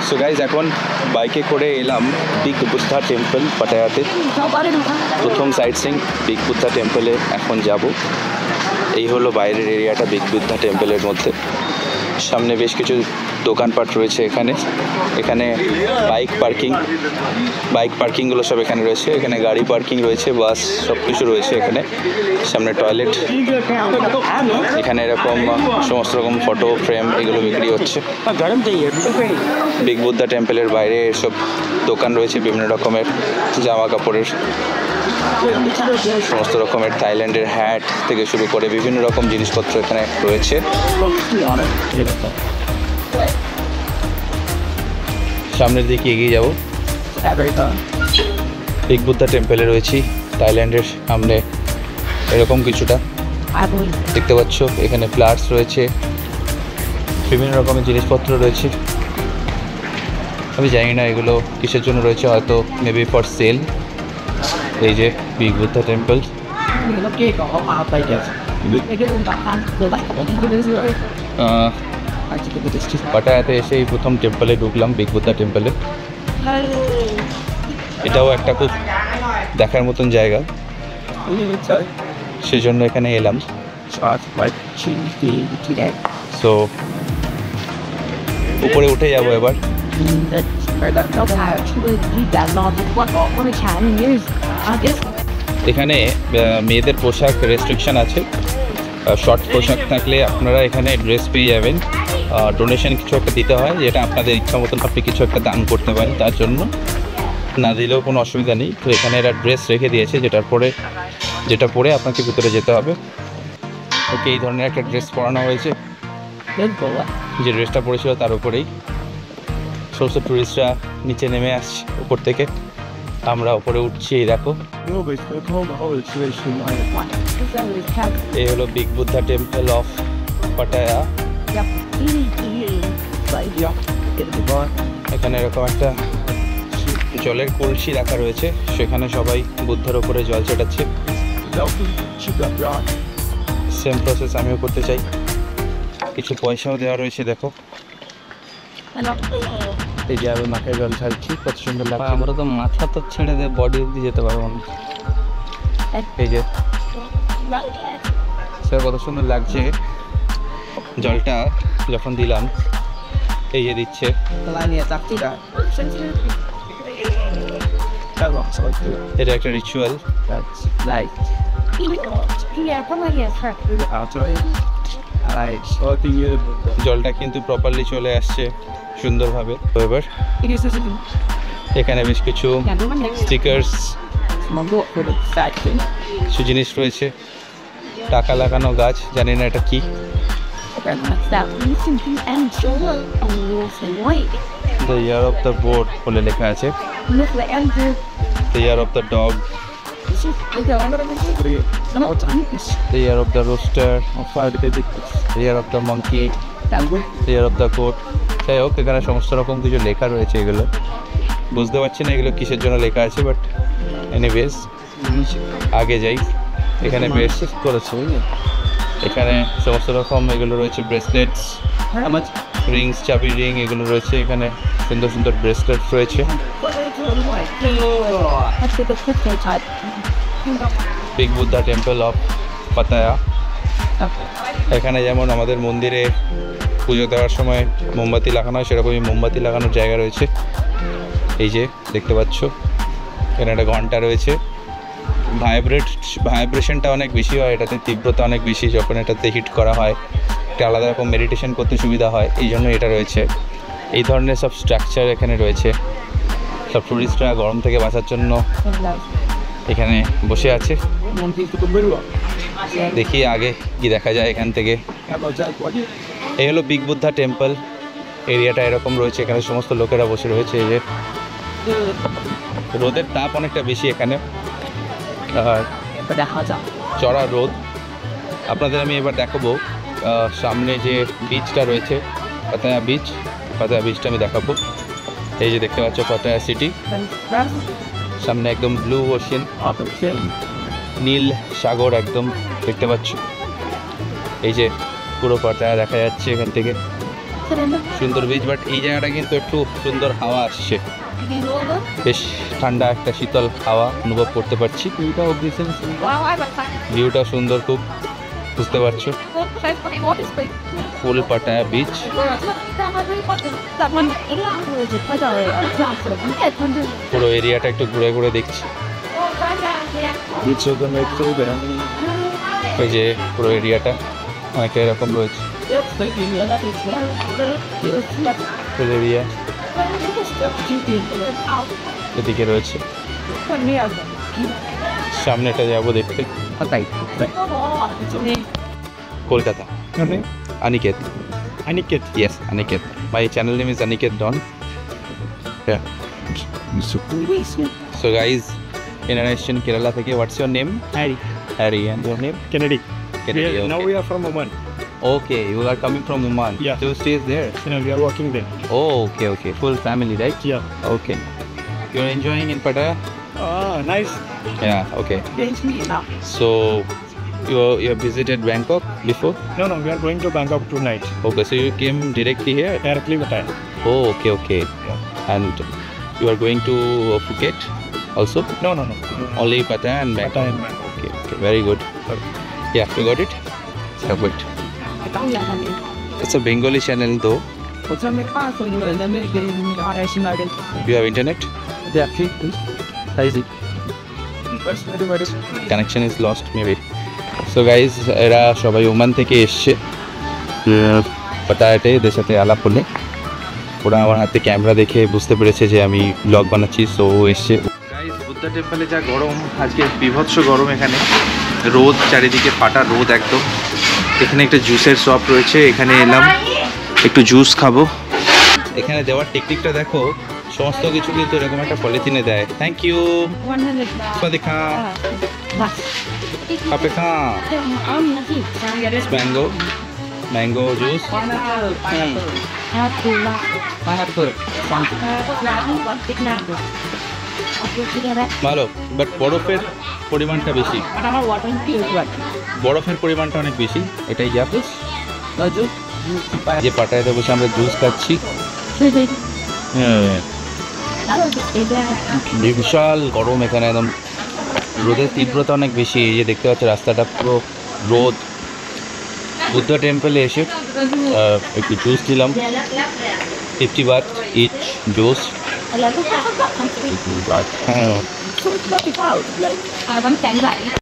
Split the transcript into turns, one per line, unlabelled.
So guys এখন বাইকে করে এলাম বিগ বুদ্ধা টেম্পল পাটায়াতে। প্রথম সাইট সিং বিগ বুদ্ধা টেম্পলে এখন যাব। এই হলো বাইরের এরিয়াটা বিগ বুদ্ধা টেম্পলের মধ্যে। সামনে বেশ কিছু দোকানপাট রয়েছে এখানে। এখানে বাইক পার্কিংগুলো সব এখানে রয়েছে। এখানে গাড়ি পার্কিং রয়েছে, বাস সব কিছু রয়েছে এখানে। সামনে টয়লেট, এখানে এরকম সমস্ত রকম ফটো ফ্রেম এগুলো বিক্রি হচ্ছে। বিগ বুদ্ধা টেম্পলের বাইরে এসব দোকান রয়েছে বিভিন্ন রকমের জামা কাপড়ের, সমস্ত রকমের থাইল্যান্ডের হ্যাট থেকে শুরু করে বিভিন্ন রকম জিনিসপত্র এখানে রয়েছে। সামনের দিকে এগিয়ে যাব। বিগ বুদ্ধা টেম্পলে রয়েছি থাইল্যান্ডের সামনে। এরকম কিছুটা দেখতে পাচ্ছ। এখানে ফ্লাওয়ার্স রয়েছে, বিভিন্ন রকমের জিনিসপত্র রয়েছে। আমি জানি না এগুলো কিসের জন্য রয়েছে, হয়তো মেবি ফর সেল। এই যে বিগ বুদ্ধা টেম্পল। পাটায়াতে এসে এই প্রথম টেম্পলে ঢুকলাম, বিগ বুদ্ধা টেম্পলে। এটাও একটা খুব দেখার মতন জায়গা, সেজন্য এখানে এলাম। সো উপরে উঠে যাবো এবার। এখানে মেয়েদের পোশাক রেস্ট্রিকশন আছে। শর্ট পোশাক থাকলে আপনারা এখানে ড্রেস পেয়ে যাবেন। ডোনেশন কিছু একটা দিতে হয়, যেটা আপনাদের ইচ্ছা মতন আপনি কিছু একটা দান করতে পারেন, তার জন্য না দিলেও কোনো অসুবিধা নেই। তো এখানে এরা ড্রেস রেখে দিয়েছে, যেটা পরে আপনাকে ভিতরে যেতে হবে। ওকে, এই ধরনের একটা ড্রেস পরানো হয়েছে। যে ড্রেসটা পরেছিল তার উপরেই সমস্ত টুরিস্টরা নিচে নেমে আসছে উপর থেকে। আমরা উপরে উঠছি। এই দেখো, এই হলো big Buddha temple of Pattaya. এখানে এরকম একটা জলের কলসি রাখা রয়েছে, সেখানে সবাই বুদ্ধের ওপরে জল ছেটাচ্ছে। সেম প্রসেস আমিও করতে চাই। কিছু পয়সাও দেওয়া রয়েছে, দেখো। এই যে আমি মাথায় জল ছাড়ছি, কত সুন্দর লাগছে। আমরা তো মাথা তো ছেড়ে দিয়ে বডি অব্দি যেতে পারবো না। এই যে স্যার, কত সুন্দর লাগছে জলটা যখন দিলাম। এই যে দিচ্ছে, এটা একটা রিচুয়াল। জলটা কিন্তু প্রপারলি চলে আসছে সুন্দরভাবে। এবার এখানে বেশ কিছু স্টিকার্স, কিছু জিনিস রয়েছে। টাকা লাগানো গাছ, জানি না এটা কি। The year of the boat বলে লেখা আছে। The year of the dog, the year of the rooster, the year of the monkey, the year of the goat। যাই হোক, এখানে সমস্ত রকম কিছু লেখা রয়েছে। এগুলো বুঝতে পারছি না এগুলো কিসের জন্য লেখা আছে, বাট এনিওয়েজ আগে যাই। এখানে বেশ করেছে, এখানে সমস্ত রকম এগুলো রয়েছে। ব্রেসলেটস, রিংস, চাবি রিং এগুলো রয়েছে। এখানে সুন্দর সুন্দর ব্রেসলেটস রয়েছে। Big Buddha temple of Pattaya. এখানে যেমন আমাদের মন্দিরে পুজো দেওয়ার সময় মোমবাতি লাগানো হয়, সেরকমই মোমবাতি লাগানোর জায়গা রয়েছে। এই যে দেখতে পাচ্ছ, এখানে একটা ঘন্টা রয়েছে। ভাইব্রেশনটা অনেক বেশি হয় এটাতে, তীব্রতা অনেক বেশি। যখন এটাতে হিট করা হয়, একটা আলাদা রকম মেডিটেশন করতে সুবিধা হয়, এই জন্য এটা রয়েছে। এই ধরনের সব স্ট্রাকচার এখানে রয়েছে। সব টুরিস্টরা গরম থেকে বাঁচার জন্য এখানে বসে আছে। দেখি আগে কি দেখা যায় এখান থেকে। এই হলো বিগ বুদ্ধা টেম্পল। এরিয়াটা এরকম রয়েছে, এখানে সমস্ত লোকেরা বসে রয়েছে। এই যে রোদের তাপ অনেকটা বেশি এখানে, চড়া রোদ। আপনাদের আমি এবার দেখাবো সামনে যে বিচটা রয়েছে, পাটায়া বিচটা আমি দেখাবো। এই যে দেখতে পাচ্ছ পাটায়া সিটি, সামনে একদম ব্লু ওশিয়ান, নীল সাগর একদম দেখতে পাচ্ছ। এই যে পুরো পাটায়া দেখা যাচ্ছে এখান থেকে। সুন্দর বিচ, বাট এই জায়গাটা কিন্তু একটু সুন্দর হাওয়া আসছে, বেশ ঠান্ডা একটা শীতল হাওয়া অনুভব করতে পারছি। ভিউটা সুন্দর খুব, বুঝতে পারছো। ফুল পাটায়া বিচ, পুরো এরিয়াটা একটু ঘুরে ঘুরে দেখছি। ওই যে পুরো এরিয়াটা অনেকটা এরকম রয়েছে, ফুল এরিয়া এদিকে রয়েছে। সামনেটা যাবো দেখতে, Kolkata. Aniket.
Aniket.
Yes, Aniket. My channel name is Aniket Don. Yeah. So guys, in Nation Kerala থেকে, what's your name?
Harry.
Harry, and your name?
Kennedy.
Kennedy, okay.
Now we are from Oman.
Okay, you are coming from Oman.
Yeah.
So stays there.
We are working there.
Oh, okay. Full family, right?
Yeah.
Okay. You're enjoying in Pattaya?
Ah, nice.
Yeah, okay. So you have visited Bangkok before?
No, we are going to Bangkok tonight.
Okay, so you came directly here?
Directly Pattaya.
Oh, okay. And you are going to Phuket also?
No.
Only Pattaya and Bangkok?
Pattaya and Bangkok.
Okay, very good. Yeah, you got it? So wait. It's a Bengali channel though. You have internet? Connection is lost maybe. So guys, এরা সবাই Oman থেকে এসছে পাটায়াতে, এদের সাথে আলাপ হলে ওরা আমার হাতে ক্যামেরা দেখে বুঝতে পেরেছে যে আমি ব্লগ বানাচ্ছি, সো এসছে। গাইস, বুদ্ধা টেম্পলে যা গরম আজকে, বিভৎস গরম এখানে, রোদ চারিদিকে, ফাটা রোদ একদম। এখানে একটা জুসের শপ রয়েছে, এখানে এলাম একটু জুস খাবো। এখানে দেওয়ার টেকনিকটা দেখো, সমস্ত কিছু কিন্তু এরকম একটা পলিথিনে দেয়। Thank you. দেখা আপে খা ম্যাঙ্গো জুস। ভালো, বাট বরফের পরিমাণটা বেশি, বরফের পরিমাণটা অনেক বেশি, এটাই যা। যে পাটায়াতে বসে আমরা জুস খাচ্ছি, বিশাল গরম এখানে, একদম রোদের তীব্রতা অনেক বেশি। এই যে দেখতে পাচ্ছি রাস্তাটা পুরো রোদ। বুদ্ধা টেম্পলে এসে একটু জুস দিলাম, 50 baht ইচ জুস। হ্যাঁ